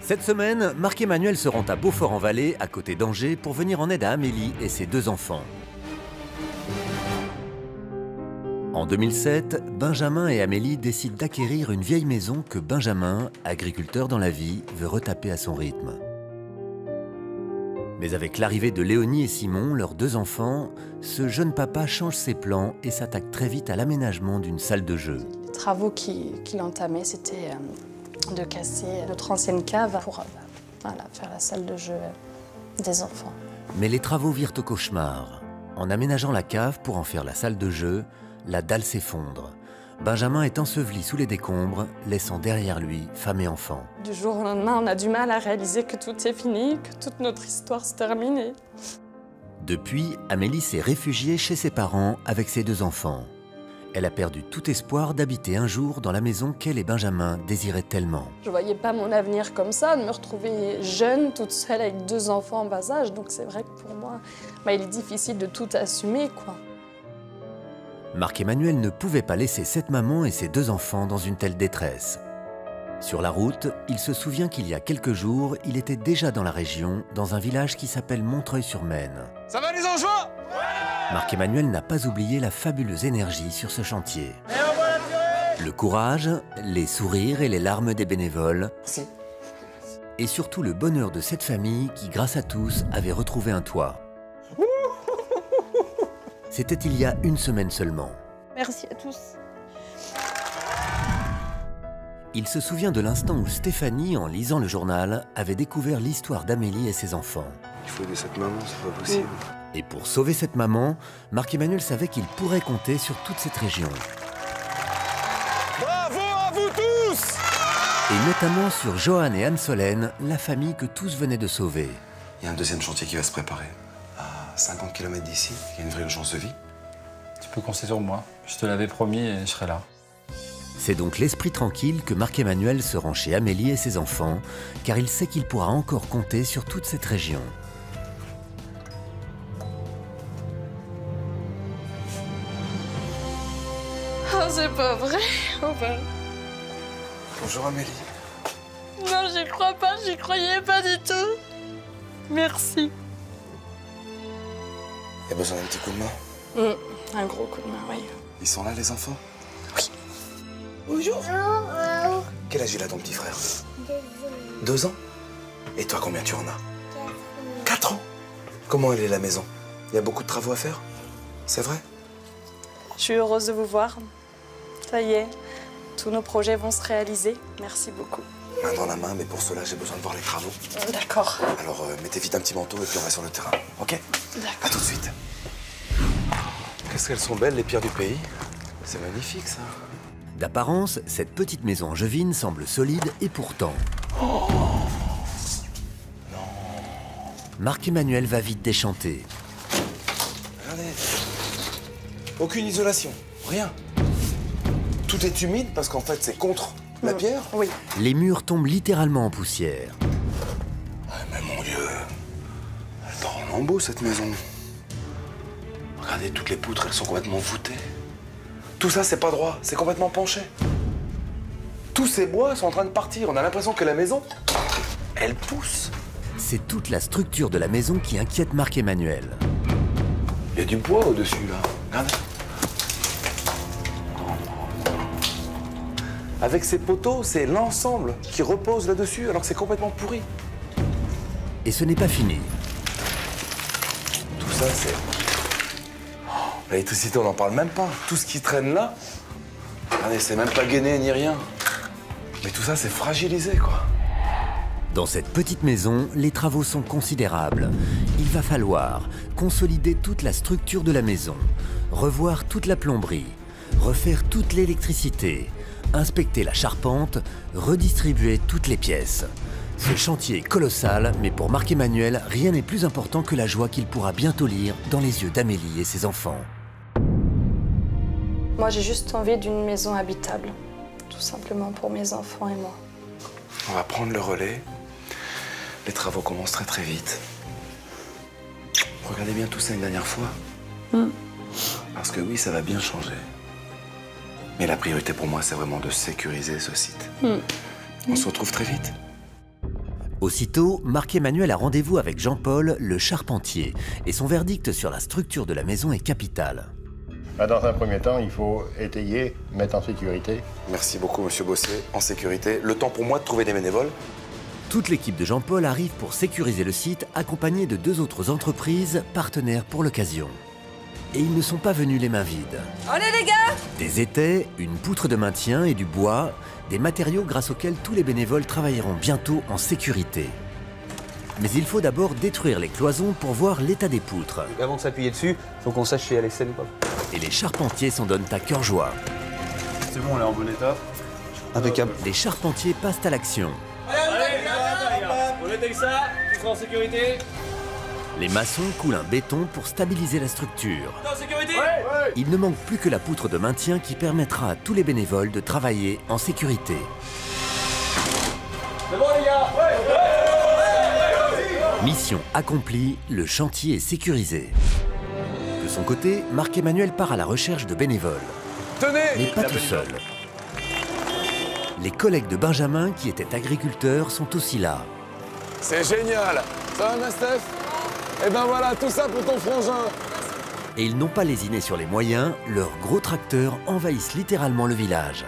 Cette semaine, Marc-Emmanuel se rend à Beaufort-en-Vallée, à côté d'Angers, pour venir en aide à Amélie et ses 2 enfants. En 2007, Benjamin et Amélie décident d'acquérir une vieille maison que Benjamin, agriculteur dans la vie, veut retaper à son rythme. Mais avec l'arrivée de Léonie et Simon, leurs 2 enfants, ce jeune papa change ses plans et s'attaque très vite à l'aménagement d'une salle de jeu. Les travaux qu'il entamait, c'était de casser notre ancienne cave pour faire la salle de jeu des enfants. Mais les travaux virent au cauchemar. En aménageant la cave pour en faire la salle de jeu, la dalle s'effondre. Benjamin est enseveli sous les décombres, laissant derrière lui femme et enfant. Du jour au lendemain, on a du mal à réaliser que tout est fini, que toute notre histoire se termine. Depuis, Amélie s'est réfugiée chez ses parents avec ses 2 enfants. Elle a perdu tout espoir d'habiter un jour dans la maison qu'elle et Benjamin désiraient tellement. Je voyais pas mon avenir comme ça, de me retrouver jeune, toute seule avec 2 enfants en bas âge. Donc c'est vrai que pour moi, il est difficile de tout assumer, quoi. Marc-Emmanuel ne pouvait pas laisser cette maman et ses 2 enfants dans une telle détresse. Sur la route, il se souvient qu'il y a quelques jours, il était déjà dans la région, dans un village qui s'appelle Montreuil-sur-Maine. Ça va les angeois? Marc-Emmanuel n'a pas oublié la fabuleuse énergie sur ce chantier. Le courage, les sourires et les larmes des bénévoles. Merci. Et surtout le bonheur de cette famille qui, grâce à tous, avait retrouvé un toit. C'était il y a une semaine seulement. Merci à tous. Il se souvient de l'instant où Stéphanie, en lisant le journal, avait découvert l'histoire d'Amélie et ses enfants. Il faut aider cette maman, c'est pas possible. Et pour sauver cette maman, Marc-Emmanuel savait qu'il pourrait compter sur toute cette région. Bravo à vous tous! Et notamment sur Johan et Anne-Solène, la famille que tous venaient de sauver. Il y a un deuxième chantier qui va se préparer. À 50 km d'ici, il y a une vraie urgence de vie. Tu peux compter sur moi. Je te l'avais promis et je serai là. C'est donc l'esprit tranquille que Marc-Emmanuel se rend chez Amélie et ses enfants, car il sait qu'il pourra encore compter sur toute cette région. Oh, c'est pas vrai. Bonjour Amélie. Non, j'y crois pas, j'y croyais pas du tout. Merci. Il y a besoin d'un petit coup de main? Un gros coup de main, oui. Ils sont là les enfants? Oui. Bonjour. Quel âge il a ton petit frère? 2 ans. Et toi, combien tu en as? 4 ans. Comment elle est la maison? Il y a beaucoup de travaux à faire? C'est vrai? Je suis heureuse de vous voir. Ça y est, tous nos projets vont se réaliser. Merci beaucoup. Main dans la main, mais pour cela, j'ai besoin de voir les travaux. D'accord. Alors, mettez vite un petit manteau et puis on va sur le terrain, ok? D'accord. À tout de suite. Qu'est-ce qu'elles sont belles, les pierres du pays. C'est magnifique, ça. D'apparence, cette petite maison angevine semble solide et pourtant... Oh non. Marc-Emmanuel va vite déchanter. Regardez. Aucune isolation, rien. Tout est humide parce qu'en fait, c'est contre la pierre. Oui. Les murs tombent littéralement en poussière. Ah, mais mon Dieu, elle part en lambeaux, cette maison. Regardez, toutes les poutres, elles sont complètement voûtées. Tout ça, c'est pas droit, c'est complètement penché. Tous ces bois sont en train de partir. On a l'impression que la maison, elle pousse. C'est toute la structure de la maison qui inquiète Marc-Emmanuel. Il y a du bois au-dessus, là. Regardez. Avec ces poteaux, c'est l'ensemble qui repose là-dessus, alors que c'est complètement pourri. Et ce n'est pas fini. Tout ça, c'est... L'électricité, on n'en parle même pas. Tout ce qui traîne là, regardez, c'est même pas gainé ni rien. Mais tout ça, c'est fragilisé, quoi. Dans cette petite maison, les travaux sont considérables. Il va falloir consolider toute la structure de la maison, revoir toute la plomberie, refaire toute l'électricité, inspecter la charpente, redistribuer toutes les pièces. Ce chantier est colossal, mais pour Marc-Emmanuel, rien n'est plus important que la joie qu'il pourra bientôt lire dans les yeux d'Amélie et ses enfants. Moi, j'ai juste envie d'une maison habitable, tout simplement pour mes enfants et moi. On va prendre le relais. Les travaux commencent très très vite. Regardez bien tout ça une dernière fois. Parce que oui, ça va bien changer. Mais la priorité pour moi, c'est vraiment de sécuriser ce site. On se retrouve très vite. Aussitôt, Marc-Emmanuel a rendez-vous avec Jean-Paul, le charpentier, et son verdict sur la structure de la maison est capital. Dans un premier temps, il faut étayer, mettre en sécurité. Merci beaucoup, monsieur Bossé. En sécurité. Le temps pour moi de trouver des bénévoles. Toute l'équipe de Jean-Paul arrive pour sécuriser le site, accompagnée de 2 autres entreprises partenaires pour l'occasion. Et ils ne sont pas venus les mains vides. Allez les gars! Des étais, une poutre de maintien et du bois, des matériaux grâce auxquels tous les bénévoles travailleront bientôt en sécurité. Mais il faut d'abord détruire les cloisons pour voir l'état des poutres. Avant de s'appuyer dessus, il faut qu'on sache si elle est saine ou pas. Et les charpentiers s'en donnent à cœur joie. C'est bon, on est en bon état. Impeccable. Les charpentiers passent à l'action. On est avec ça, tu seras en sécurité. Les maçons coulent un béton pour stabiliser la structure. T'es en sécurité? Il ne manque plus que la poutre de maintien qui permettra à tous les bénévoles de travailler en sécurité. C'est bon les gars? Mission accomplie, le chantier est sécurisé. De son côté, Marc-Emmanuel part à la recherche de bénévoles. Tenez! Mais pas tout seul. Les collègues de Benjamin, qui étaient agriculteurs, sont aussi là. C'est génial. Ça va, ma Steph? Eh ben voilà, tout ça pour ton frangin. Et ils n'ont pas lésiné sur les moyens, leurs gros tracteurs envahissent littéralement le village.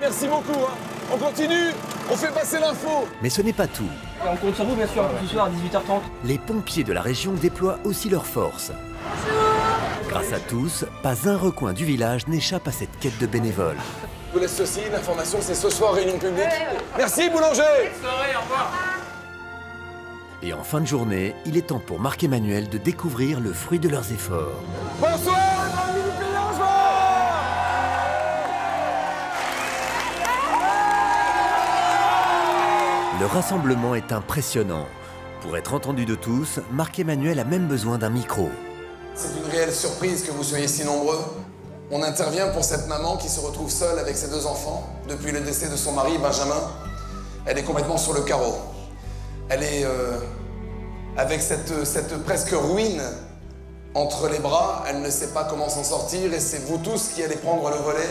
Merci beaucoup, hein. On continue, on fait passer l'info. Mais ce n'est pas tout. On compte sur vous bien sûr, ce soir à 18h30. Les pompiers de la région déploient aussi leurs forces. Grâce à tous, pas un recoin du village n'échappe à cette quête de bénévoles. Je vous laisse ceci, l'information c'est ce soir, réunion publique. Merci, boulanger. Soirée, au revoir. Et en fin de journée, il est temps pour Marc-Emmanuel de découvrir le fruit de leurs efforts. Bonsoir, amis du Pays en Joie. Le rassemblement est impressionnant. Pour être entendu de tous, Marc-Emmanuel a même besoin d'un micro. C'est une réelle surprise que vous soyez si nombreux. On intervient pour cette maman qui se retrouve seule avec ses 2 enfants depuis le décès de son mari, Benjamin. Elle est complètement sur le carreau. Elle est avec cette presque ruine entre les bras. Elle ne sait pas comment s'en sortir et c'est vous tous qui allez prendre le relais.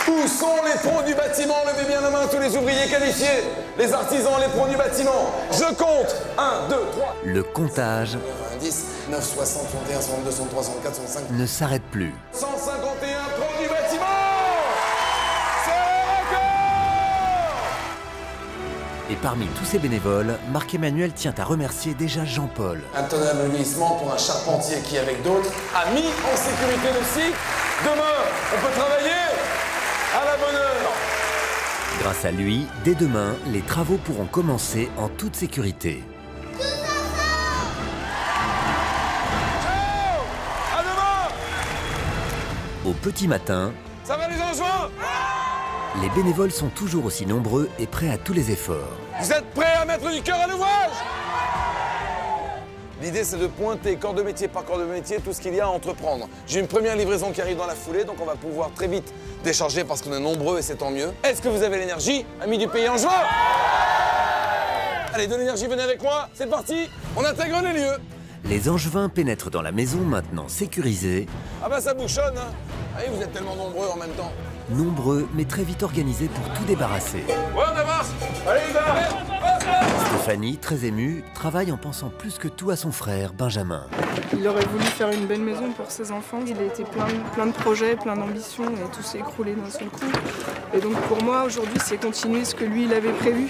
Où sont les pros du bâtiment? Levez bien la main, tous les ouvriers qualifiés, les artisans, les pros du bâtiment. Je compte. 1, 2, 3. Le comptage 90, 9, 60, 61, 62, 63, 64, 65. ne s'arrête plus. 151 pros du bâtiment. C'est un record. Et parmi tous ces bénévoles, Marc-Emmanuel tient à remercier déjà Jean-Paul. Un tonnerre d'obéissement pour un charpentier qui, avec d'autres, a mis en sécurité le site. Demain, on peut travailler à la bonne heure. Grâce à lui, dès demain, les travaux pourront commencer en toute sécurité. Ciao. À demain. Au petit matin, Ça va les enjoints? les bénévoles sont toujours aussi nombreux et prêts à tous les efforts. Vous êtes prêts à mettre du cœur à l'ouvrage? L'idée, c'est de pointer corps de métier par corps de métier tout ce qu'il y a à entreprendre. J'ai une première livraison qui arrive dans la foulée, donc on va pouvoir très vite décharger parce qu'on est nombreux et c'est tant mieux. Est-ce que vous avez l'énergie, amis du Pays en Joie? Allez, de l'énergie, venez avec moi, c'est parti, on intègre les lieux. Les Angevins pénètrent dans la maison maintenant sécurisée, Ah bah ça bouchonne, hein. Allez, vous êtes tellement nombreux en même temps. nombreux mais très vite organisés pour tout débarrasser. Ouais, on avance. Allez, les gars. Stéphanie, très émue, travaille en pensant plus que tout à son frère, Benjamin. Il aurait voulu faire une belle maison pour ses enfants. Il a été plein de projets, plein d'ambitions et tout s'est écroulé d'un seul coup. Et donc pour moi, aujourd'hui, c'est continuer ce que lui, il avait prévu.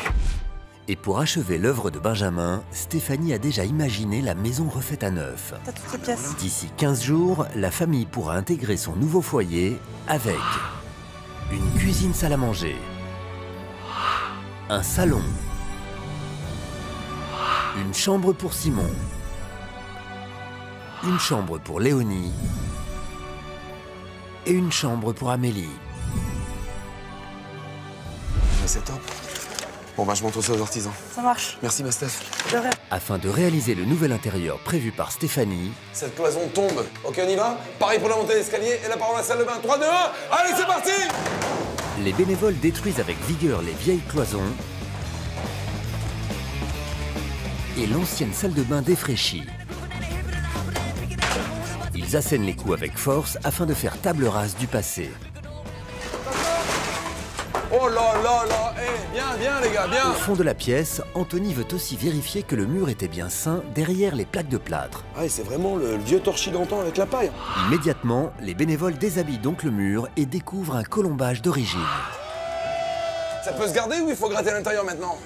Et pour achever l'œuvre de Benjamin, Stéphanie a déjà imaginé la maison refaite à neuf. T'as toutes les pièces. D'ici 15 jours, la famille pourra intégrer son nouveau foyer avec une cuisine salle à manger, un salon, une chambre pour Simon, une chambre pour Léonie et une chambre pour Amélie. Mais c'est top. Bon bah je montre ça aux artisans. Ça marche. Merci ma Steph. De rien. Afin de réaliser le nouvel intérieur prévu par Stéphanie, Cette cloison tombe. Ok, on y va? Pareil pour la montée d'escalier et la parole à la salle de bain. 3, 2, 1, allez c'est parti! les bénévoles détruisent avec vigueur les vieilles cloisons et l'ancienne salle de bain défraîchie. Ils assènent les coups avec force afin de faire table rase du passé. Oh là là là. Viens les gars, viens. Au fond de la pièce, Anthony veut aussi vérifier que le mur était bien sain derrière les plaques de plâtre. Ah, c'est vraiment le vieux torchis d'antan avec la paille. Immédiatement, les bénévoles déshabillent donc le mur et découvrent un colombage d'origine. Ça peut se garder ou il faut gratter à l'intérieur maintenant?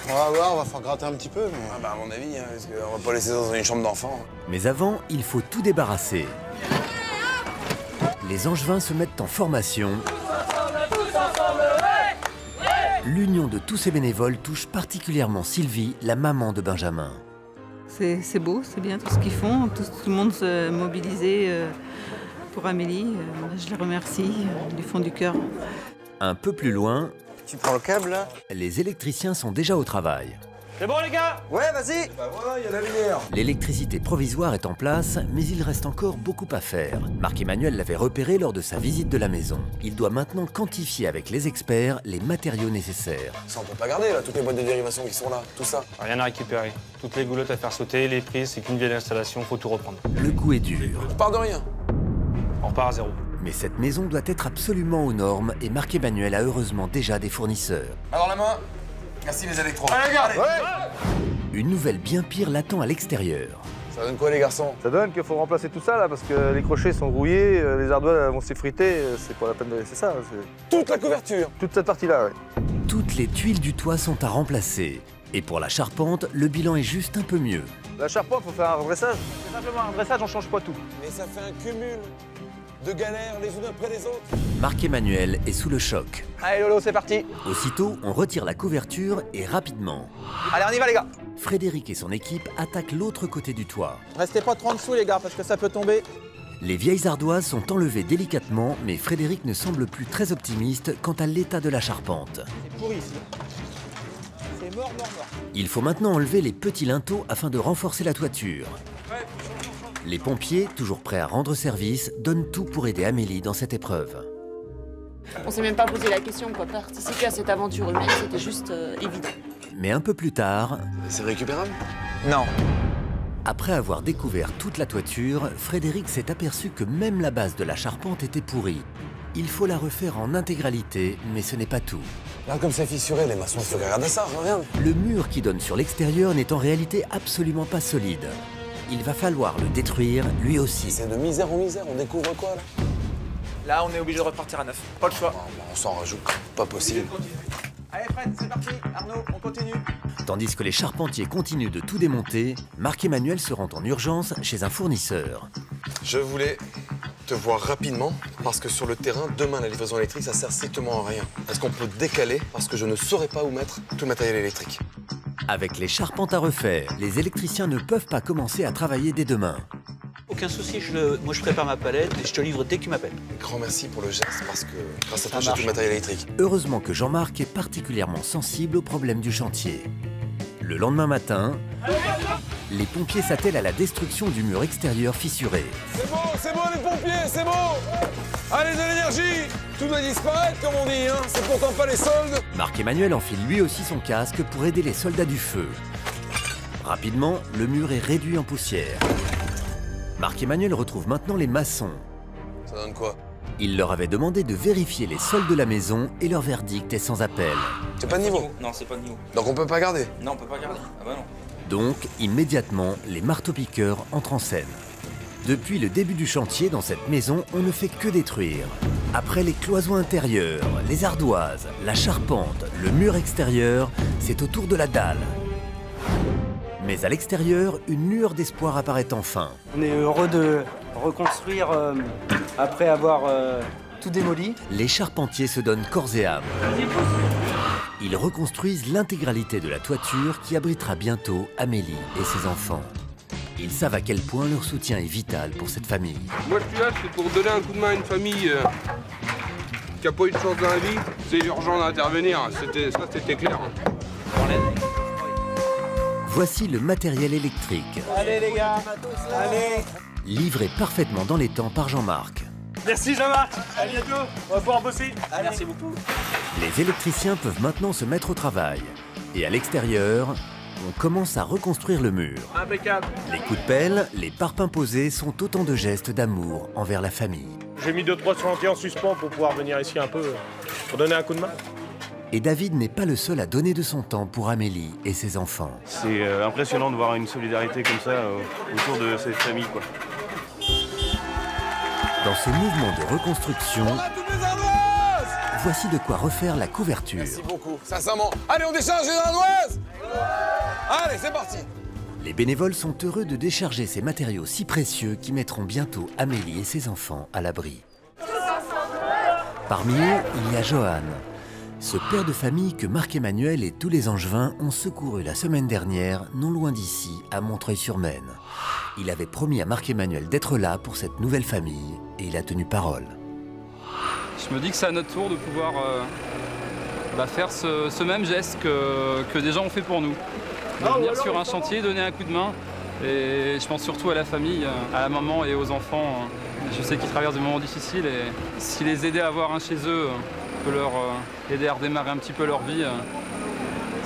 On va voir, on va faire gratter un petit peu. Mais... Ah bah à mon avis, hein, parce qu'on va pas laisser ça dans une chambre d'enfant. Mais avant, il faut tout débarrasser. Les Angevins se mettent en formation. L'union de tous ces bénévoles touche particulièrement Sylvie, la maman de Benjamin. C'est beau, c'est bien tout ce qu'ils font, tout le monde se mobilisé pour Amélie. Je les remercie du fond du cœur. Un peu plus loin, Tu prends le câble là? les électriciens sont déjà au travail. C'est bon les gars? Ouais, vas-y. Bah voilà, il y a la lumière. L'électricité provisoire est en place, mais il reste encore beaucoup à faire. Marc-Emmanuel l'avait repéré lors de sa visite de la maison. Il doit maintenant quantifier avec les experts les matériaux nécessaires. Ça on peut pas garder là, toutes les boîtes de dérivation qui sont là, tout ça. Rien à récupérer. Toutes les goulottes à faire sauter, les prises, c'est qu'une vieille installation, faut tout reprendre. Le coup est dur. Je pars de rien. On repart à zéro. Mais cette maison doit être absolument aux normes et Marc-Emmanuel a heureusement déjà des fournisseurs. Alors la main. Merci les électros. Allez les gars! Une nouvelle bien pire l'attend à l'extérieur. Ça donne quoi les garçons? Ça donne qu'il faut remplacer tout ça là parce que les crochets sont rouillés, les ardoises vont s'effriter, c'est pas la peine de laisser ça. Toute la couverture. Toute cette partie là, ouais. Toutes les tuiles du toit sont à remplacer. Et pour la charpente, le bilan est juste un peu mieux. La charpente, faut faire un redressage. C'est simplement un redressage, on change pas tout. Mais ça fait un cumul de galères les unes après les autres. Marc-Emmanuel est sous le choc. Allez Lolo, c'est parti. Aussitôt, on retire la couverture et rapidement. Allez, on y va les gars. Frédéric et son équipe attaquent l'autre côté du toit. Restez pas trop en dessous les gars, parce que ça peut tomber. Les vieilles ardoises sont enlevées délicatement, mais Frédéric ne semble plus très optimiste quant à l'état de la charpente. C'est pourri ici. C'est mort. Il faut maintenant enlever les petits linteaux afin de renforcer la toiture. Les pompiers, toujours prêts à rendre service, donnent tout pour aider Amélie dans cette épreuve. On s'est même pas posé la question, quoi. Participer à cette aventure humaine, c'était juste évident. Mais un peu plus tard... C'est récupérable? Non. Après avoir découvert toute la toiture, Frédéric s'est aperçu que même la base de la charpente était pourrie. Il faut la refaire en intégralité, mais ce n'est pas tout. Regarde comme c'est fissuré, les maçons, regarde ça, regarde. Le mur qui donne sur l'extérieur n'est en réalité absolument pas solide. Il va falloir le détruire, lui aussi. C'est de misère en misère, on découvre quoi là? Là, on est obligé de repartir à neuf. Pas le choix. On s'en rajoute, pas possible. Allez Fred, c'est parti. Arnaud, on continue. Tandis que les charpentiers continuent de tout démonter, Marc-Emmanuel se rend en urgence chez un fournisseur. Je voulais te voir rapidement parce que sur le terrain, demain, la livraison électrique, ça sert strictement à rien. Est-ce qu'on peut décaler parce que je ne saurais pas où mettre tout le matériel électrique? Avec les charpentes à refaire, les électriciens ne peuvent pas commencer à travailler dès demain. Aucun souci, moi je prépare ma palette et je te livre dès que tu m'appelles. Grand merci pour le geste parce que grâce à toi, j'ai tout le matériel électrique. Heureusement que Jean-Marc est particulièrement sensible aux problèmes du chantier. Le lendemain matin, les pompiers s'attellent à la destruction du mur extérieur fissuré. C'est bon les pompiers, c'est bon. Allez de l'énergie, tout doit disparaître comme on dit, hein. C'est pourtant pas les soldes. Marc-Emmanuel enfile lui aussi son casque pour aider les soldats du feu. Rapidement, le mur est réduit en poussière. Marc-Emmanuel retrouve maintenant les maçons. Ça donne quoi? Il leur avait demandé de vérifier les sols de la maison et leur verdict est sans appel. C'est pas de niveau? Non, c'est pas de niveau. Donc on peut pas garder? Non, on peut pas garder. Ah bah non. Donc, immédiatement, les marteaux-piqueurs entrent en scène. Depuis le début du chantier, dans cette maison, on ne fait que détruire. Après les cloisons intérieures, les ardoises, la charpente, le mur extérieur, c'est au tour de la dalle. Mais à l'extérieur, une lueur d'espoir apparaît enfin. On est heureux de reconstruire après avoir tout démoli. Les charpentiers se donnent corps et âme. Ils reconstruisent l'intégralité de la toiture qui abritera bientôt Amélie et ses enfants. Ils savent à quel point leur soutien est vital pour cette famille. Moi je suis là, c'est pour donner un coup de main à une famille qui n'a pas eu de chance dans la vie. C'est urgent d'intervenir, c'était clair. Voici le matériel électrique. Allez les gars, allez. Livré parfaitement dans les temps par Jean-Marc. Merci Jean-Marc, à bientôt, on va pouvoir bosser. Merci beaucoup. Les électriciens peuvent maintenant se mettre au travail. Et à l'extérieur, on commence à reconstruire le mur. Impeccable. Les coups de pelle, les parpaings posés sont autant de gestes d'amour envers la famille. J'ai mis 2-3 chantiers en suspens pour pouvoir venir ici un peu, pour donner un coup de main. Et David n'est pas le seul à donner de son temps pour Amélie et ses enfants. C'est impressionnant de voir une solidarité comme ça autour de cette famille, quoi. Dans ce mouvement de reconstruction, voici de quoi refaire la couverture. Merci beaucoup, sincèrement. Allez, on décharge les ardoises. Allez, c'est parti. Les bénévoles sont heureux de décharger ces matériaux si précieux qui mettront bientôt Amélie et ses enfants à l'abri. Parmi eux, il y a Johan, ce père de famille que Marc-Emmanuel et tous les Angevins ont secouru la semaine dernière, non loin d'ici, à Montreuil-sur-Maine. Il avait promis à Marc-Emmanuel d'être là pour cette nouvelle famille et il a tenu parole. Je me dis que c'est à notre tour de pouvoir faire ce même geste que des gens ont fait pour nous. De venir sur un chantier, donner un coup de main. Et je pense surtout à la famille, à la maman et aux enfants. Je sais qu'ils traversent des moments difficiles et si les aider à avoir un chez eux peut leur aider à redémarrer un petit peu leur vie,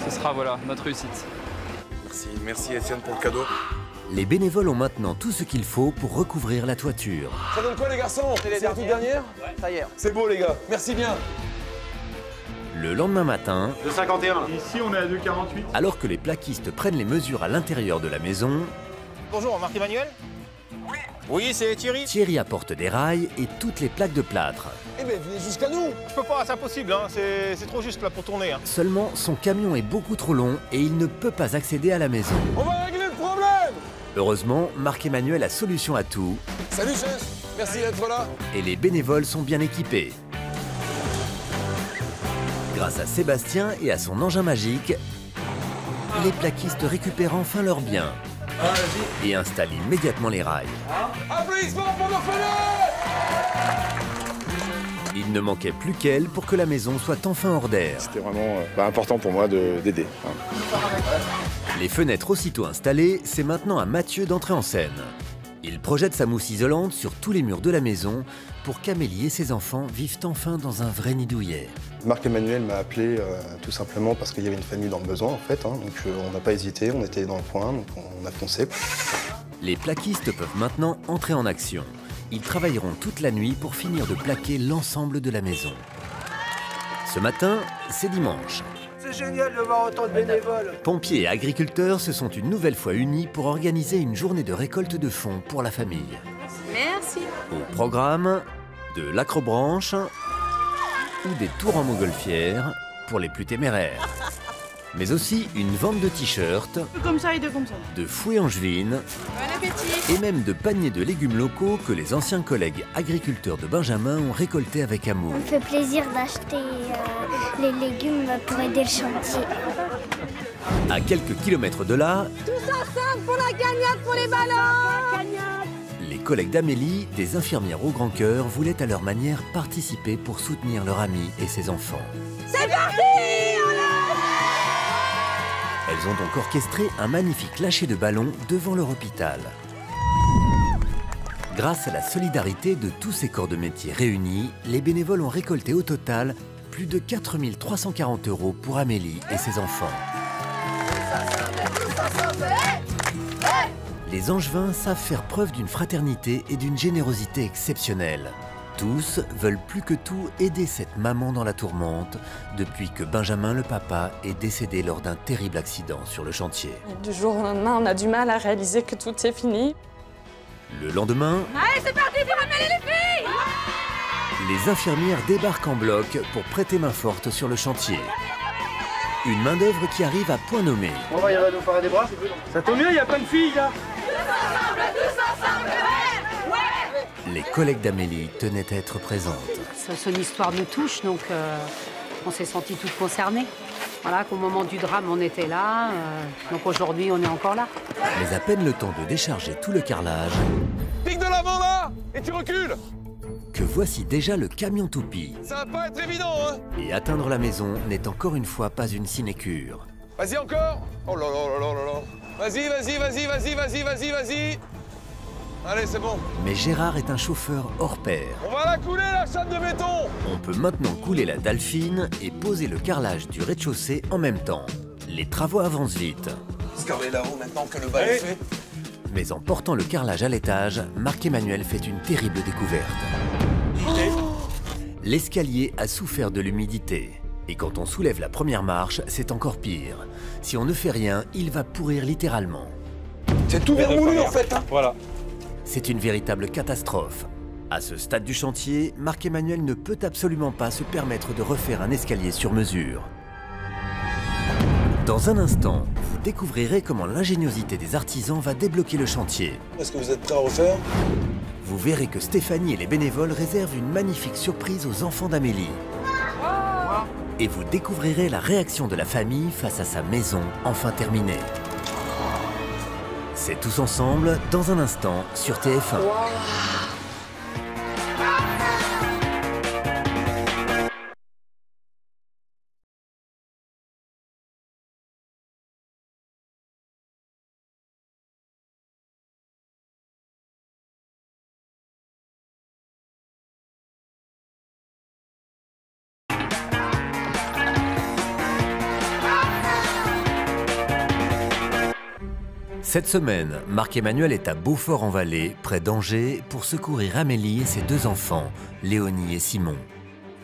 ce sera notre réussite. Merci Étienne pour le cadeau. Les bénévoles ont maintenant tout ce qu'il faut pour recouvrir la toiture. Ça donne quoi les garçons? C'est la toute dernière? Ouais. Ça y est. C'est beau les gars, merci bien. Le lendemain matin, 2,51. Ici, on est à 2,48. Alors que les plaquistes prennent les mesures à l'intérieur de la maison, Bonjour, Marc-Emmanuel? Oui. Oui, c'est Thierry. Thierry apporte des rails et toutes les plaques de plâtre. Eh ben, venez jusqu'à nous. Je peux pas, c'est impossible, hein. C'est trop juste là pour tourner. Hein. Seulement, son camion est beaucoup trop long et il ne peut pas accéder à la maison. On va régler le problème. Heureusement, Marc-Emmanuel a solution à tout. Salut chef, merci d'être là. Et les bénévoles sont bien équipés. Grâce à Sébastien et à son engin magique, les plaquistes récupèrent enfin leurs biens et installent immédiatement les rails. Applaudissements pour nos fenêtres. Il ne manquait plus qu'elle pour que la maison soit enfin hors d'air. C'était vraiment important pour moi d'aider. Les fenêtres aussitôt installées, c'est maintenant à Mathieu d'entrer en scène. Il projette sa mousse isolante sur tous les murs de la maison pour qu'Amélie et ses enfants vivent enfin dans un vrai nid douillet. Marc-Emmanuel m'a appelé tout simplement parce qu'il y avait une famille dans le besoin en fait. Donc on n'a pas hésité, on était dans le coin, donc on a foncé. Les plaquistes peuvent maintenant entrer en action. Ils travailleront toute la nuit pour finir de plaquer l'ensemble de la maison. Ce matin, c'est dimanche. C'est génial de voir autant de bénévoles. Pompiers et agriculteurs se sont une nouvelle fois unis pour organiser une journée de récolte de fonds pour la famille. Merci. Au programme, de l'acrobranche ou des tours en montgolfière pour les plus téméraires. Mais aussi une vente de t-shirts, Comme ça et deux comme ça. de fouets angevines Bon appétit. et même de paniers de légumes locaux que les anciens collègues agriculteurs de Benjamin ont récoltés avec amour. Ça me fait plaisir d'acheter les légumes pour aider le chantier. À quelques kilomètres de là, Tous ensemble pour la gagnade pour les ballons. les collègues d'Amélie, des infirmières au grand cœur, voulaient à leur manière participer pour soutenir leur amie et ses enfants. C'est parti. Elles ont donc orchestré un magnifique lâcher de ballon devant leur hôpital. Grâce à la solidarité de tous ces corps de métier réunis, les bénévoles ont récolté au total plus de 4 340 € pour Amélie et ses enfants. Les Angevins savent faire preuve d'une fraternité et d'une générosité exceptionnelle. Tous veulent plus que tout aider cette maman dans la tourmente depuis que Benjamin le papa est décédé lors d'un terrible accident sur le chantier. Du jour au lendemain, on a du mal à réaliser que tout est fini. Le lendemain, Allez, c'est parti pour amener les filles. les infirmières débarquent en bloc pour prêter main forte sur le chantier. Une main-d'œuvre qui arrive à point nommé. On va y aller nous faire des bras. Ça tombe bien, il y a plein de filles là. Les collègues d'Amélie tenaient à être présentes. Son histoire nous touche, donc on s'est sentis toutes concernées. Voilà, qu'au moment du drame, on était là, donc aujourd'hui, on est encore là. Mais à peine le temps de décharger tout le carrelage, Pique de l'avant là. Et tu recules. que voici déjà le camion toupie. Ça va pas être évident, hein. Et atteindre la maison n'est encore une fois pas une sinécure. Vas-y encore. Oh là là là là là. Vas-y, vas-y, vas-y, vas-y, vas-y, vas-y, vas-y. Allez, c'est bon. Mais Gérard est un chauffeur hors pair. On va la couler, la chatte de béton. On peut maintenant couler la Delphine et poser le carrelage du rez-de-chaussée en même temps. Les travaux avancent vite. Scarlet là-haut maintenant que le bal est fait. Mais en portant le carrelage à l'étage, Marc-Emmanuel fait une terrible découverte. L'escalier a souffert de l'humidité. Et quand on soulève la première marche, c'est encore pire. Si on ne fait rien, il va pourrir littéralement. C'est tout vermoulu en fait, hein. Voilà. C'est une véritable catastrophe. À ce stade du chantier, Marc-Emmanuel ne peut absolument pas se permettre de refaire un escalier sur mesure. Dans un instant, vous découvrirez comment l'ingéniosité des artisans va débloquer le chantier. Est-ce que vous êtes prêts à refaire? Vous verrez que Stéphanie et les bénévoles réservent une magnifique surprise aux enfants d'Amélie. Et vous découvrirez la réaction de la famille face à sa maison enfin terminée. C'est Tous ensemble, dans un instant, sur TF1. Cette semaine, Marc-Emmanuel est à Beaufort-en-Vallée, près d'Angers, pour secourir Amélie et ses 2 enfants, Léonie et Simon.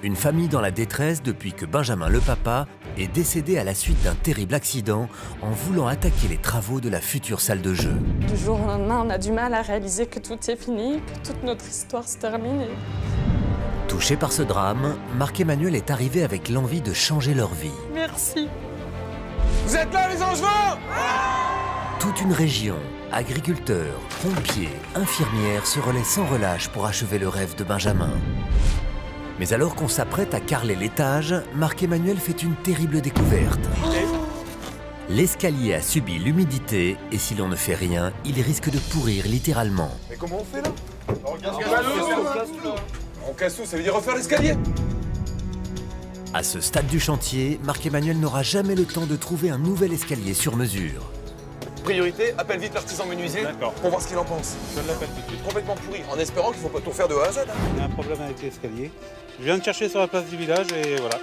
Une famille dans la détresse depuis que Benjamin le papa est décédé à la suite d'un terrible accident en voulant attaquer les travaux de la future salle de jeu. Du jour au lendemain, on a du mal à réaliser que tout est fini, que toute notre histoire se termine. Touché par ce drame, Marc-Emmanuel est arrivé avec l'envie de changer leur vie. Merci. Vous êtes là les Angevins? Toute une région, agriculteurs, pompiers, infirmières se relaient sans relâche pour achever le rêve de Benjamin. Mais alors qu'on s'apprête à carreler l'étage, Marc-Emmanuel fait une terrible découverte. L'escalier a subi l'humidité et si l'on ne fait rien, il risque de pourrir littéralement. Mais comment on fait là? On casse tout, ça veut dire refaire l'escalier? À ce stade du chantier, Marc-Emmanuel n'aura jamais le temps de trouver un nouvel escalier sur mesure. Priorité, appelle vite l'artisan menuisier pour voir ce qu'il en pense. Je l'appelle tout de suite. Complètement pourri, en espérant qu'il ne faut pas tout faire de A à Z. Hein. Il y a un problème avec l'escalier. Je viens de chercher sur la place du village et voilà.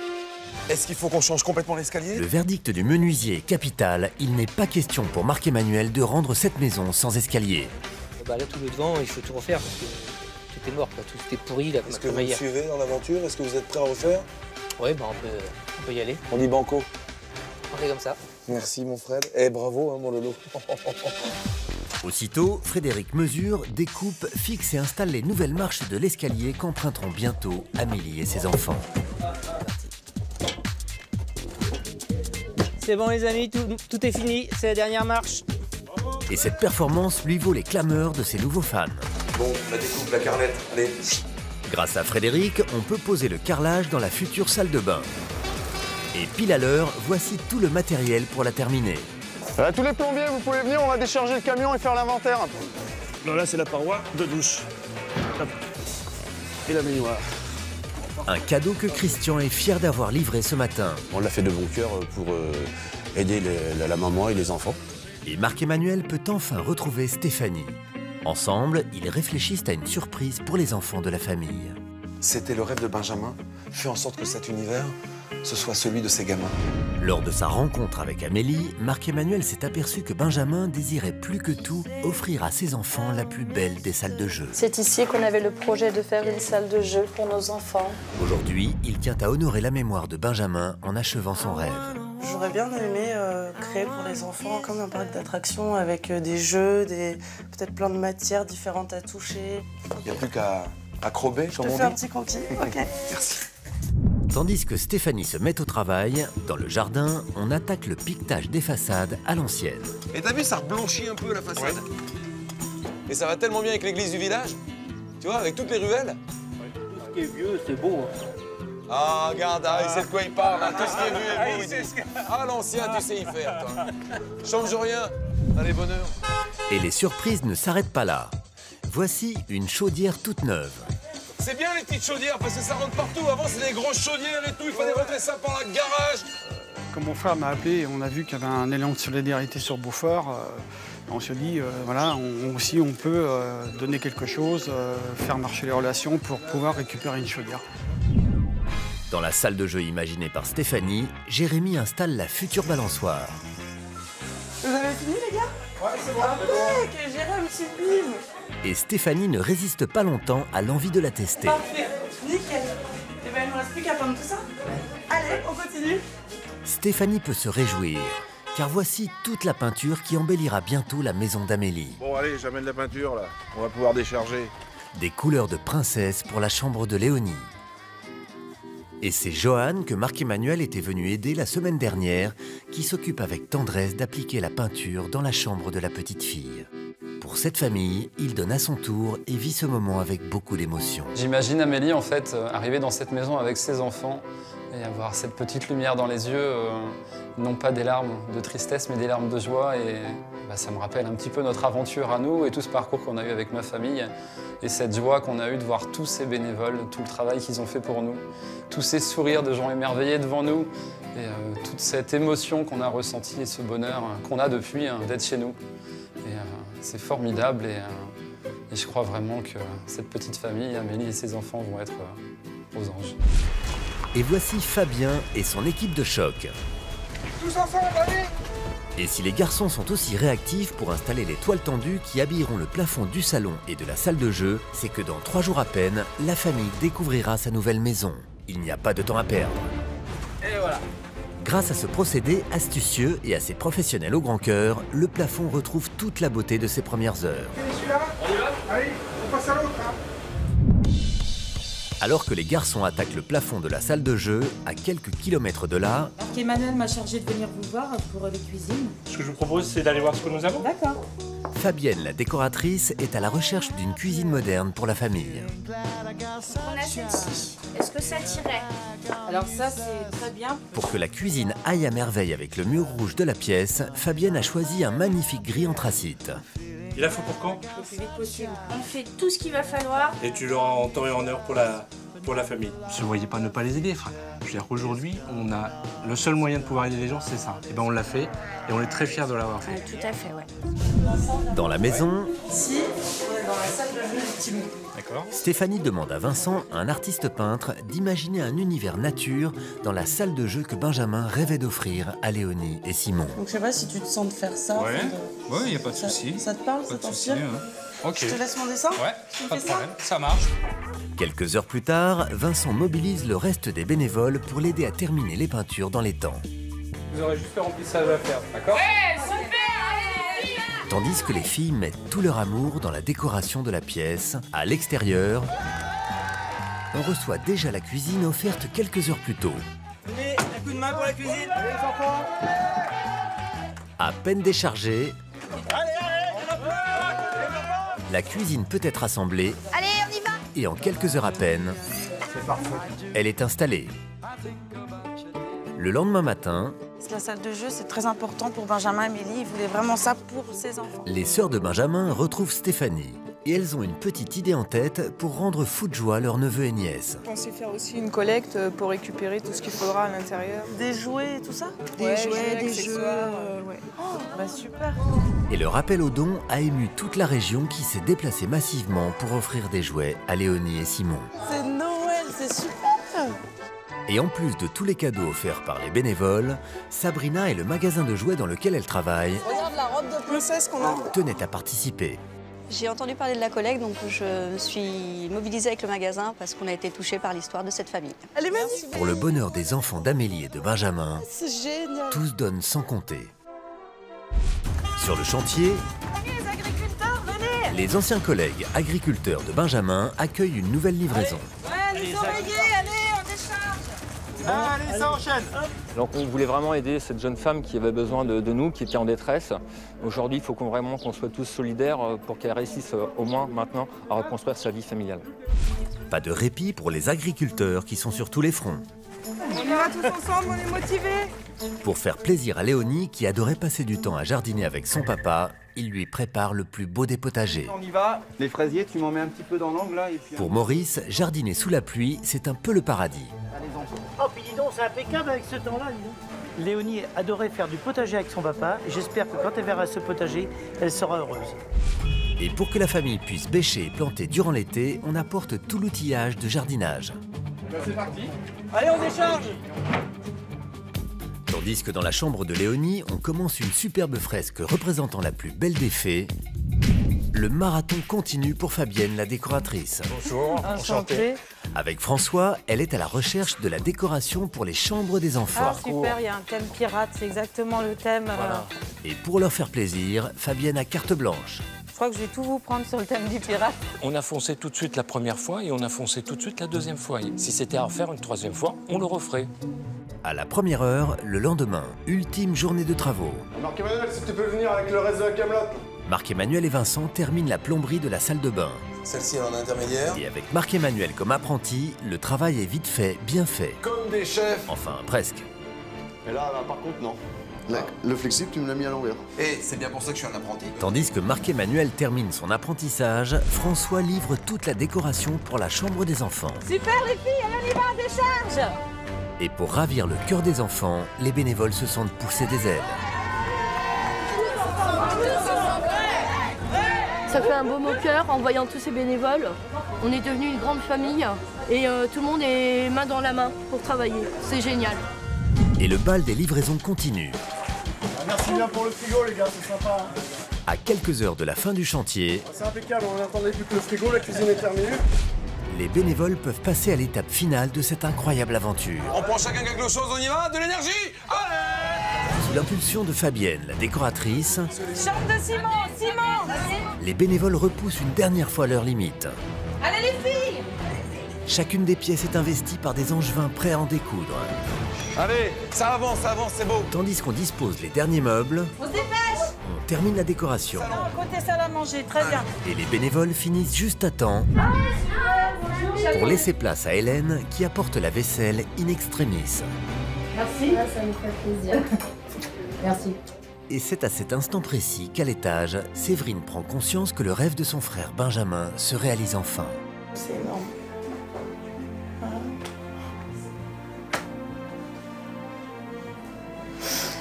Est-ce qu'il faut qu'on change complètement l'escalier? Le verdict du menuisier est capital. Il n'est pas question pour Marc-Emmanuel de rendre cette maison sans escalier. Bah là, tout le devant, il faut tout refaire parce que tout est mort, quoi. Tout était pourri. Est-ce que vous me suivez dans l'aventure? Est-ce que vous êtes prêts à refaire? Oui, bah on peut y aller. On dit banco. On fait comme ça. Merci mon Fred. Et bravo hein, mon Lolo. Aussitôt, Frédéric mesure, découpe, fixe et installe les nouvelles marches de l'escalier qu'emprunteront bientôt Amélie et ses enfants. C'est bon les amis, tout est fini, c'est la dernière marche. Et cette performance lui vaut les clameurs de ses nouveaux fans. Bon, la découpe, la carrelette, allez. Grâce à Frédéric, on peut poser le carrelage dans la future salle de bain. Et pile à l'heure, voici tout le matériel pour la terminer. Tous les plombiers, vous pouvez venir, on va décharger le camion et faire l'inventaire. Là, c'est la paroi de douche. Hop. Et la baignoire. Un cadeau que Christian est fier d'avoir livré ce matin. On l'a fait de bon cœur pour aider la maman et les enfants. Et Marc-Emmanuel peut enfin retrouver Stéphanie. Ensemble, ils réfléchissent à une surprise pour les enfants de la famille. C'était le rêve de Benjamin. Fais en sorte que cet univers, ce soit celui de ses gamins. Lors de sa rencontre avec Amélie, Marc-Emmanuel s'est aperçu que Benjamin désirait plus que tout offrir à ses enfants la plus belle des salles de jeu. C'est ici qu'on avait le projet de faire une salle de jeu pour nos enfants. Aujourd'hui, il tient à honorer la mémoire de Benjamin en achevant son rêve. J'aurais bien aimé créer pour les enfants comme un parc d'attractions avec des jeux, peut-être plein de matières différentes à toucher. Il n'y a plus qu'à crober, comme on dit. Je te fais un petit croquis, ok. Merci. Tandis que Stéphanie se met au travail, dans le jardin, on attaque le piquetage des façades à l'ancienne. Et t'as vu, ça reblanchit un peu la façade. Ouais. Et ça va tellement bien avec l'église du village. Tu vois, avec toutes les ruelles. Ouais, tout ce qui est vieux, c'est beau. Ah, regarde, il sait de quoi il parle. Hein. Tout ce qui est vieux est beau, il dit. Ah, l'ancien, tu sais y faire, toi. Change rien. Allez, bonheur. Et les surprises ne s'arrêtent pas là. Voici une chaudière toute neuve. C'est bien les petites chaudières parce que ça rentre partout. Avant, c'était des grosses chaudières et tout. Il fallait rentrer ça par le garage. Quand mon frère m'a appelé, on a vu qu'il y avait un élan de solidarité sur Beaufort. On se dit, voilà, on peut donner quelque chose, faire marcher les relations pour pouvoir récupérer une chaudière. Dans la salle de jeu imaginée par Stéphanie, Jérémy installe la future balançoire. Vous avez fini, les gars? Ouais, c'est bon. Que Jérémy sublime. Et Stéphanie ne résiste pas longtemps à l'envie de la tester. Parfait, nickel. Et ben, il ne reste plus qu'à peindre tout ça. Allez, on continue. Stéphanie peut se réjouir, car voici toute la peinture qui embellira bientôt la maison d'Amélie. Bon, allez, j'amène la peinture, là. On va pouvoir décharger. Des couleurs de princesse pour la chambre de Léonie. Et c'est Johan que Marc-Emmanuel était venu aider la semaine dernière, qui s'occupe avec tendresse d'appliquer la peinture dans la chambre de la petite fille. Pour cette famille, il donne à son tour et vit ce moment avec beaucoup d'émotion. J'imagine Amélie en fait arriver dans cette maison avec ses enfants et avoir cette petite lumière dans les yeux, non pas des larmes de tristesse mais des larmes de joie, et ça me rappelle un petit peu notre aventure à nous et tout ce parcours qu'on a eu avec ma famille et cette joie qu'on a eue de voir tous ces bénévoles, tout le travail qu'ils ont fait pour nous, tous ces sourires de gens émerveillés devant nous et toute cette émotion qu'on a ressentie et ce bonheur qu'on a depuis d'être chez nous. Et c'est formidable et je crois vraiment que cette petite famille, Amélie et ses enfants vont être aux anges. Et voici Fabien et son équipe de choc. Tous ensemble, allez! Et si les garçons sont aussi réactifs pour installer les toiles tendues qui habilleront le plafond du salon et de la salle de jeu, c'est que dans 3 jours à peine, la famille découvrira sa nouvelle maison. Il n'y a pas de temps à perdre. Et voilà. Grâce à ce procédé astucieux et à ses professionnels au grand cœur, le plafond retrouve toute la beauté de ses premières heures. Celui-là, on y va? Allez, on passe à l'autre. Hein. Alors que les garçons attaquent le plafond de la salle de jeu, à quelques kilomètres de là, Marc-Emmanuel m'a chargé de venir vous voir pour les cuisines. Ce que je vous propose, c'est d'aller voir ce que nous avons. D'accord. Fabienne, la décoratrice, est à la recherche d'une cuisine moderne pour la famille. On a celle-ci. Est-ce que ça tirait? Alors ça, c'est très bien. Pour que la cuisine aille à merveille avec le mur rouge de la pièce, Fabienne a choisi un magnifique gris anthracite. Il a faut pour quand? Le plus vite possible. On fait tout ce qu'il va falloir. Et tu l'auras en temps et en heure pour la famille. Ne voyez pas ne pas les aider, frère. Je veux dire, aujourd'hui, on a le seul moyen de pouvoir aider les gens, c'est ça. Et ben on l'a fait et on est très fiers de l'avoir fait. Tout à fait, ouais. Dans la maison, Ici, on est dans la salle de jeu du Timon. D'accord. Stéphanie demande à Vincent, un artiste peintre, d'imaginer un univers nature dans la salle de jeu que Benjamin rêvait d'offrir à Léonie et Simon. Donc je sais pas si tu te sens de faire ça. Ouais, de... ouais, y a pas de souci. Ça te parle, Pas ça de souci, t'inspire? Ok. Je te laisse mon dessin? Ouais, pas de problème, ça marche. Quelques heures plus tard, Vincent mobilise le reste des bénévoles pour l'aider à terminer les peintures dans les temps. Vous aurez juste le remplissage à faire, d'accord? Ouais, super! Allez, Tandis que les filles mettent tout leur amour dans la décoration de la pièce, à l'extérieur, on reçoit déjà la cuisine offerte quelques heures plus tôt. Allez, un coup de main pour la cuisine. Allez, les enfants. À peine déchargée, Allez, la cuisine peut être assemblée. Allez, on y va! Et en quelques heures à peine, elle est installée. Le lendemain matin, Parce que la salle de jeu, c'est très important pour Benjamin et Amélie. Ils voulaient vraiment ça pour ses enfants. les sœurs de Benjamin retrouvent Stéphanie. Et elles ont une petite idée en tête pour rendre fou de joie leurs neveux et nièces. Je pensais faire aussi une collecte pour récupérer tout ce qu'il faudra à l'intérieur. Des jouets et tout ça? Ouais, Des jouets, des accessoires, jeux. ouais. Oh, bah super. Et le rappel aux dons a ému toute la région qui s'est déplacée massivement pour offrir des jouets à Léonie et Simon. C'est Noël, c'est super. Et en plus de tous les cadeaux offerts par les bénévoles, Sabrina et le magasin de jouets dans lequel elle travaille Regarde la robe de princesse qu'on a. tenaient à participer. J'ai entendu parler de la collecte, donc je me suis mobilisée avec le magasin parce qu'on a été touchés par l'histoire de cette famille. Elle est magnifique. Pour le bonheur des enfants d'Amélie et de Benjamin, C'est génial. tous donnent sans compter. Sur le chantier, Les agriculteurs, venez. les anciens collègues agriculteurs de Benjamin accueillent une nouvelle livraison. Ouais, les oreillers, allez, on décharge. allez, ça enchaîne. Donc on voulait vraiment aider cette jeune femme qui avait besoin de nous, qui était en détresse. Aujourd'hui, il faut vraiment qu'on soit tous solidaires pour qu'elle réussisse au moins maintenant à reconstruire sa vie familiale. Pas de répit pour les agriculteurs qui sont sur tous les fronts. On y va tous ensemble, on est motivés. Pour faire plaisir à Léonie, qui adorait passer du temps à jardiner avec son papa, il lui prépare le plus beau des potagers. On y va. Les fraisiers, tu m'en mets un petit peu dans l'angle là. Et puis... Pour Maurice, jardiner sous la pluie, c'est un peu le paradis. Oh, puis dis donc, c'est impeccable avec ce temps-là, dis donc. Léonie adorait faire du potager avec son papa, et j'espère que quand elle verra ce potager, elle sera heureuse. Et pour que la famille puisse bêcher et planter durant l'été, on apporte tout l'outillage de jardinage. C'est parti. Allez, on décharge. Tandis que dans la chambre de Léonie, on commence une superbe fresque représentant la plus belle des fées, le marathon continue pour Fabienne, la décoratrice. Bonjour, enchanté. Avec François, elle est à la recherche de la décoration pour les chambres des enfants. Ah super, il y a un thème pirate, c'est exactement le thème. Voilà. Et pour leur faire plaisir, Fabienne a carte blanche. Je crois que je vais tout vous prendre sur le thème du pirate. On a foncé tout de suite la première fois et on a foncé tout de suite la deuxième fois. Si c'était à refaire une troisième fois, on le referait. À la première heure, le lendemain, ultime journée de travaux. Marc-Emmanuel, si tu peux venir avec le reste de la camelote. Marc-Emmanuel et Vincent terminent la plomberie de la salle de bain. Celle-ci est en intermédiaire. Et avec Marc-Emmanuel comme apprenti, le travail est vite fait, bien fait. Comme des chefs. Enfin, presque. Et là, par contre, non. Là, le flexible, tu me l'as mis à l'envers. Et c'est bien pour ça que je suis un apprenti. Tandis que Marc-Emmanuel termine son apprentissage, François livre toute la décoration pour la chambre des enfants. Super les filles, on y va, décharge. Et pour ravir le cœur des enfants, les bénévoles se sentent pousser des ailes. Ça fait un baume au cœur en voyant tous ces bénévoles. On est devenu une grande famille et tout le monde est main dans la main pour travailler. C'est génial. Et le bal des livraisons continue. Merci bien pour le frigo, les gars, c'est sympa. Hein. À quelques heures de la fin du chantier, C'est impeccable, on n'attendait plus que le frigo, la cuisine est terminée. les bénévoles peuvent passer à l'étape finale de cette incroyable aventure. On prend chacun quelque chose, on y va. De l'énergie. Allez! Sous l'impulsion de Fabienne, la décoratrice, Chambre de Simon. les bénévoles repoussent une dernière fois leurs limites. Allez les filles. Chacune des pièces est investie par des angevins prêts à en découdre. Allez, ça avance, c'est beau. Tandis qu'on dispose les derniers meubles, On se dépêche. on termine la décoration. Alors, côté salle à manger, très bien. Et les bénévoles finissent juste à temps pour laisser place à Hélène qui apporte la vaisselle in extremis. Merci. Ça nous fait plaisir. Merci. Et c'est à cet instant précis qu'à l'étage, Séverine prend conscience que le rêve de son frère Benjamin se réalise enfin. C'est énorme.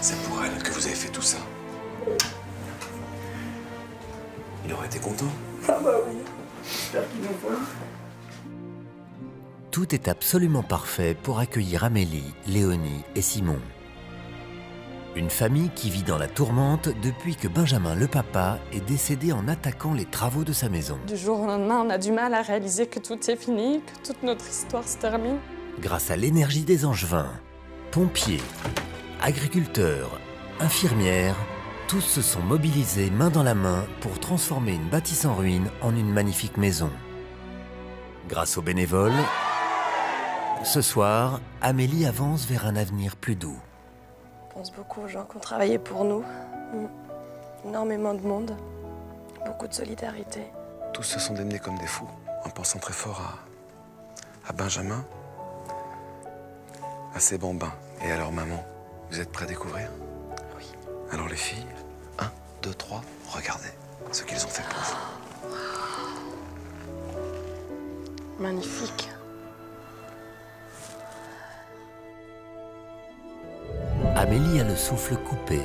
C'est pour elle que vous avez fait tout ça. Il aurait été content. Ah bah oui. J'espère qu'il nous voit. Tout est absolument parfait pour accueillir Amélie, Léonie et Simon. Une famille qui vit dans la tourmente depuis que Benjamin, le papa, est décédé en attaquant les travaux de sa maison. Du jour au lendemain, on a du mal à réaliser que tout est fini, que toute notre histoire se termine. Grâce à l'énergie des angevins, pompiers, agriculteurs, infirmières, tous se sont mobilisés main dans la main pour transformer une bâtisse en ruine en une magnifique maison. Grâce aux bénévoles, ce soir, Amélie avance vers un avenir plus doux. Je pense beaucoup aux gens qui ont travaillé pour nous. Énormément de monde. Beaucoup de solidarité. Tous se sont démenés comme des fous, en pensant très fort à Benjamin, à ses bambins et à leur maman. Vous êtes prêts à découvrir? Oui. Alors les filles, 1, 2, 3, regardez ce qu'ils ont fait pour vous. Magnifique. Amélie a le souffle coupé.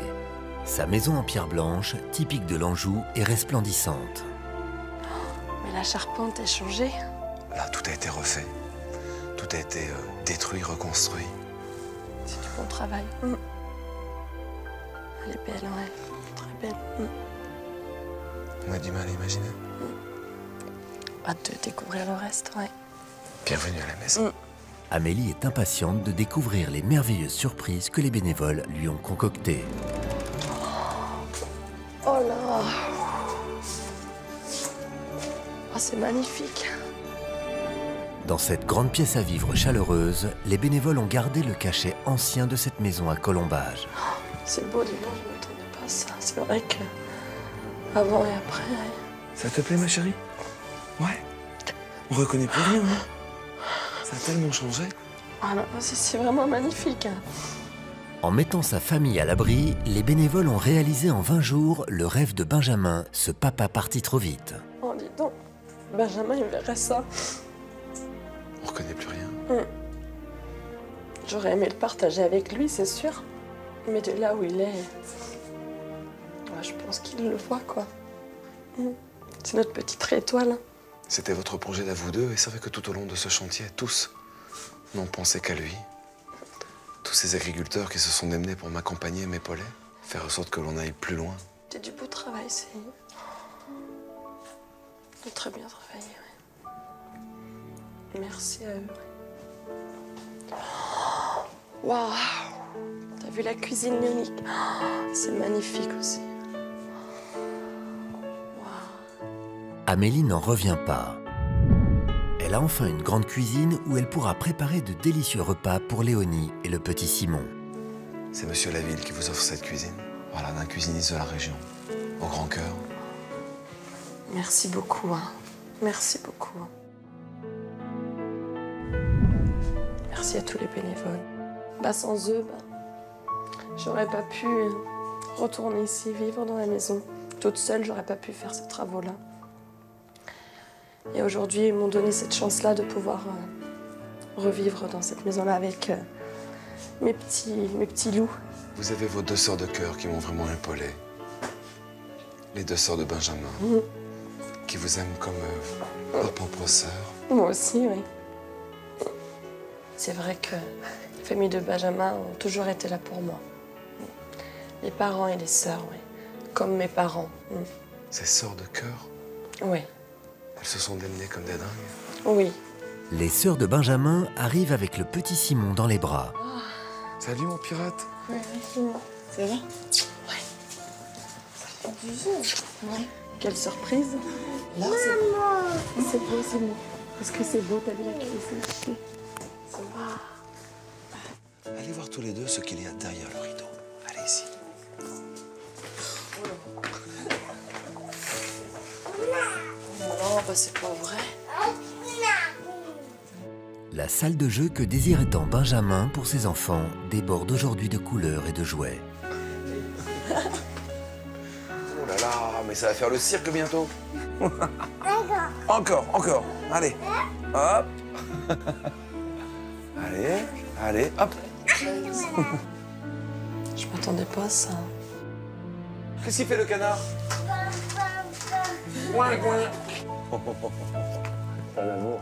Sa maison en pierre blanche, typique de l'Anjou, est resplendissante. Mais la charpente est changée. Là, tout a été refait. Tout a été détruit, reconstruit. C'est du bon travail. Elle est belle, ouais. Très belle. On a du mal à imaginer. Hâte de découvrir le reste, ouais. Bienvenue à la maison. Amélie est impatiente de découvrir les merveilleuses surprises que les bénévoles lui ont concoctées. Oh là! Oh, c'est magnifique. Dans cette grande pièce à vivre chaleureuse, les bénévoles ont gardé le cachet ancien de cette maison à colombage. C'est beau, dis-moi, je ne m'attendais pas à ça. C'est vrai que avant et après... Ça te plaît, ma chérie? Ouais. On reconnaît plus rien, hein? Ça a tellement changé. Ah non, c'est vraiment magnifique. En mettant sa famille à l'abri, les bénévoles ont réalisé en 20 jours le rêve de Benjamin, ce papa parti trop vite. Oh, dis donc, Benjamin, il verrait ça. On reconnaît plus rien. J'aurais aimé le partager avec lui, c'est sûr. Mais de là où il est, je pense qu'il le voit, quoi. C'est notre petite étoile. C'était votre projet d'à vous deux, et c'est vrai que tout au long de ce chantier, tous n'ont pensé qu'à lui. Tous ces agriculteurs qui se sont démenés pour m'accompagner, m'épauler, faire en sorte que l'on aille plus loin. C'est du beau travail, c'est... Ils ont très bien travaillé, ouais. Merci à eux. Waouh! T'as vu la cuisine Léonique? C'est magnifique aussi. Amélie n'en revient pas. Elle a enfin une grande cuisine où elle pourra préparer de délicieux repas pour Léonie et le petit Simon. C'est Monsieur Laville qui vous offre cette cuisine. Voilà, d'un cuisiniste de la région, au grand cœur. Merci beaucoup, hein. Merci beaucoup. Merci à tous les bénévoles. Sans eux, j'aurais pas pu retourner ici, vivre dans la maison. Toute seule, j'aurais pas pu faire ces travaux-là. Et aujourd'hui, ils m'ont donné cette chance-là de pouvoir revivre dans cette maison-là avec mes petits loups. Vous avez vos 2 sœurs de cœur qui m'ont vraiment épaulé. Les 2 sœurs de Benjamin, qui vous aiment comme leurs propres sœurs. Moi aussi, oui. C'est vrai que la famille de Benjamin ont toujours été là pour moi. Les parents et les sœurs, oui. Comme mes parents. Ces sœurs de cœur? Oui. Elles se sont démenées comme des dingues? Oui. Les sœurs de Benjamin arrivent avec le petit Simon dans les bras. Salut mon pirate. Oui, c'est vrai? Ouais. Ça fait du jeu. Ouais. Quelle surprise. Là, c'est beau, Simon. Est-ce que c'est beau, t'as vu la cuisine? C'est beau. Allez voir tous les deux ce qu'il y a derrière le rideau. Allez ici. Non, c'est pas vrai. La salle de jeu que désirait tant Benjamin pour ses enfants déborde aujourd'hui de couleurs et de jouets. Oh là là, mais ça va faire le cirque bientôt. Encore. Allez. Hop. Allez, hop. Je m'attendais pas à ça. Qu'est-ce qu'il fait le canard? Coin. Pas d'amour.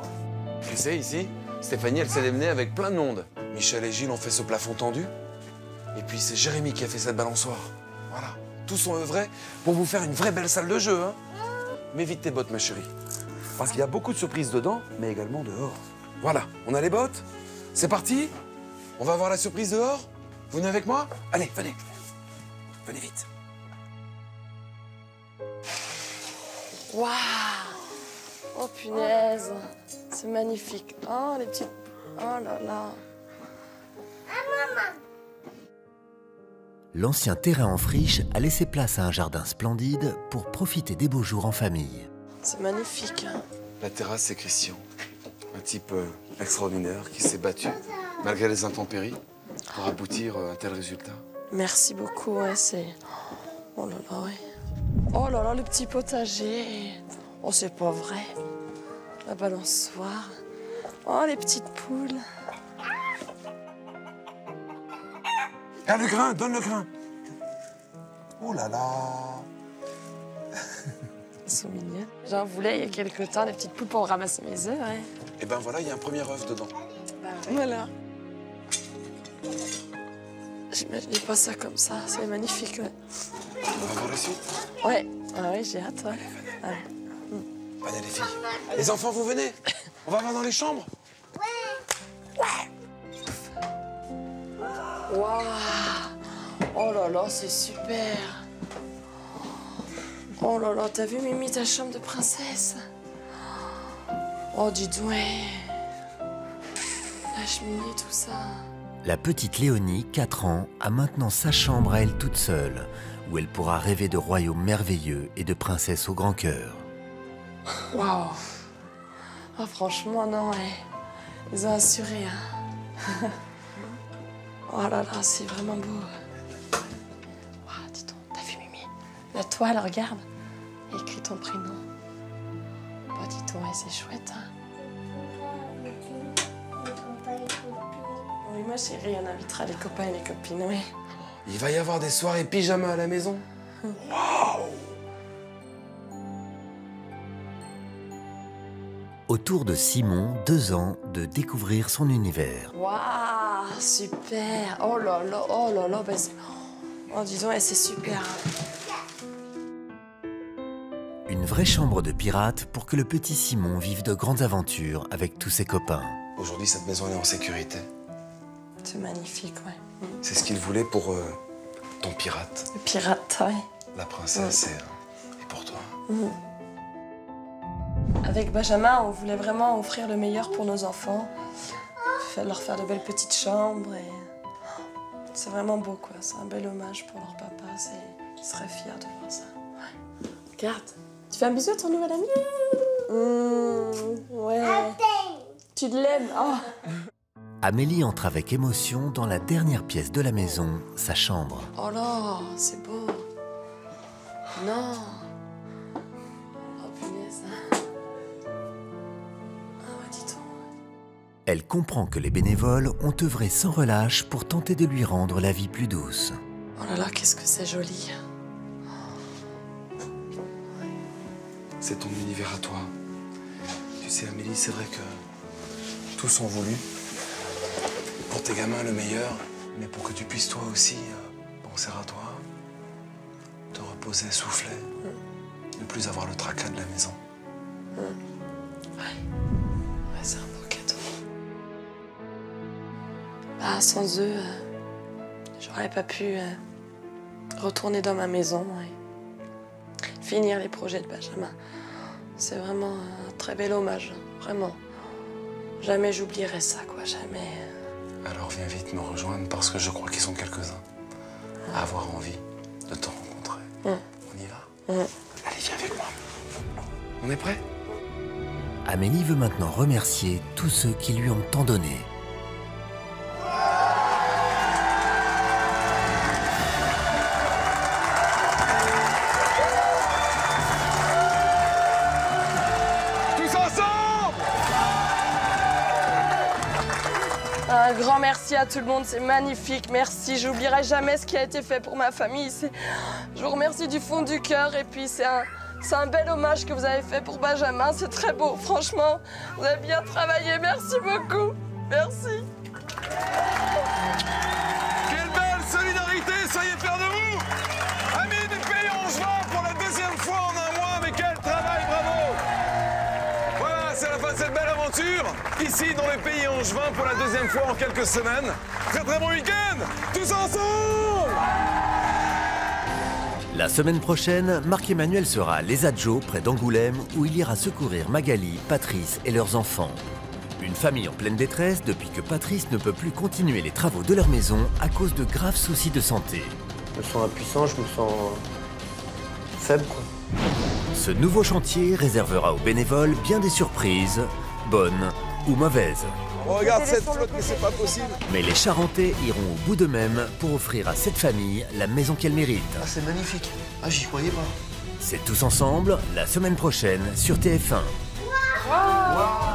Tu sais, ici, Stéphanie, elle s'est démenée avec plein de monde. Michel et Gilles ont fait ce plafond tendu. Et puis c'est Jérémy qui a fait cette balançoire. Voilà. Tous ont œuvré pour vous faire une vraie belle salle de jeu, hein. Mets vite tes bottes, ma chérie. Parce qu'il y a beaucoup de surprises dedans, mais également dehors. Voilà, on a les bottes. C'est parti. On va voir la surprise dehors. Vous venez avec moi? Allez, venez. Venez vite. Waouh! Oh punaise! C'est magnifique. Oh, les petites... Oh là là! L'ancien terrain en friche a laissé place à un jardin splendide pour profiter des beaux jours en famille. C'est magnifique. Hein? La terrasse, c'est Christian. Un type extraordinaire qui s'est battu, malgré les intempéries, pour aboutir à un tel résultat. Merci beaucoup, ouais, c'est... Oh là là, ouais. Oh là là, le petit potager. Oh, c'est pas vrai. La balançoire. Oh, les petites poules. Ah, le grain, donne le grain. Oh là là. Ils sont mignons. J'en voulais il y a quelque temps, des petites poules pour ramasser mes œufs, ouais. Et ben voilà, il y a un premier œuf dedans. Voilà. J'imaginais pas ça comme ça, c'est magnifique, ouais. On va voir la suite? Ouais, ah ouais, j'ai hâte, ouais. Venez les filles. Les enfants, vous venez? On va voir dans les chambres? Waouh! Oh là là, c'est super! Oh là là, t'as vu, Mimi, ta chambre de princesse? Oh, dis donc, ouais. La cheminée, tout ça. La petite Léonie, 4 ans, a maintenant sa chambre à elle toute seule, où elle pourra rêver de royaumes merveilleux et de princesses au grand cœur. Waouh! Oh, franchement, non, ouais. Ils ont assuré, hein. Oh là là, c'est vraiment beau. Waouh, dis donc, t'as vu, Mimi? La toile, regarde. Il y a écrit ton prénom. Bah, dis donc, ouais, c'est chouette, hein. Oui, ma chérie, on invitera les copains et les copines, oui. Il va y avoir des soirées pyjama à la maison. Waouh! Au tour de Simon, 2 ans, de découvrir son univers. Waouh, super. Oh là là, bah oh, dis donc, ouais, c'est super. Une une vraie chambre de pirate pour que le petit Simon vive de grandes aventures avec tous ses copains. Aujourd'hui, cette maison elle est en sécurité. C'est magnifique, ouais. C'est ce qu'il voulait pour ton pirate. Le pirate, ouais. La princesse et pour toi. Avec Benjamin, on voulait vraiment offrir le meilleur pour nos enfants. Leur faire de belles petites chambres. Et... c'est vraiment beau, quoi. C'est un bel hommage pour leur papa. Ils seraient fiers de voir ça. Ouais. Regarde. Tu fais un bisou à ton nouvel ami? Ouais. Tu l'aimes? Oh. Amélie entre avec émotion dans la dernière pièce de la maison, sa chambre. Oh là, c'est beau. Non. Oh punaise. Ah ouais, dis donc. Elle comprend que les bénévoles ont œuvré sans relâche pour tenter de lui rendre la vie plus douce. Oh là là, qu'est-ce que c'est joli. C'est ton univers à toi. Tu sais, Amélie, c'est vrai que tous ont voulu pour tes gamins le meilleur, mais pour que tu puisses toi aussi penser à toi, te reposer, souffler, ne plus avoir le tracas de la maison. Ouais, c'est un beau cadeau. Bah, sans eux, j'aurais pas pu retourner dans ma maison et finir les projets de Benjamin. C'est vraiment un très bel hommage, vraiment. Jamais j'oublierai ça, quoi, jamais. Alors viens vite me rejoindre parce que je crois qu'ils sont quelques-uns à avoir envie de te rencontrer. On y va? Allez, viens avec moi. On est prêts? Amélie veut maintenant remercier tous ceux qui lui ont tant donné. Un grand merci à tout le monde, c'est magnifique, merci. J'oublierai jamais ce qui a été fait pour ma famille. Je vous remercie du fond du cœur et puis c'est un bel hommage que vous avez fait pour Benjamin, c'est très beau, franchement. Vous avez bien travaillé, merci beaucoup, merci. Quelle belle solidarité, soyez fiers de vous. Amis du pays Angevin pour la deuxième fois en un mois, mais quel travail, bravo. Voilà, c'est la fin de cette belle aventure. Ici, dans le pays Angevin, pour la deuxième fois en quelques semaines. Très très bon week-end, tous ensemble. La semaine prochaine, Marc-Emmanuel sera à Les Adjos, près d'Angoulême, où il ira secourir Magali, Patrice et leurs enfants. Une famille en pleine détresse depuis que Patrice ne peut plus continuer les travaux de leur maison à cause de graves soucis de santé. Je me sens impuissant, je me sens faible, quoi. Ce nouveau chantier réservera aux bénévoles bien des surprises, bonnes ou mauvaises. On regarde cette flotte, mais c'est pas possible. Mais les Charentais iront au bout d'eux-mêmes pour offrir à cette famille la maison qu'elle mérite. Ah, c'est magnifique. Ah, j'y croyais pas. C'est Tous ensemble, la semaine prochaine sur TF1. Wow.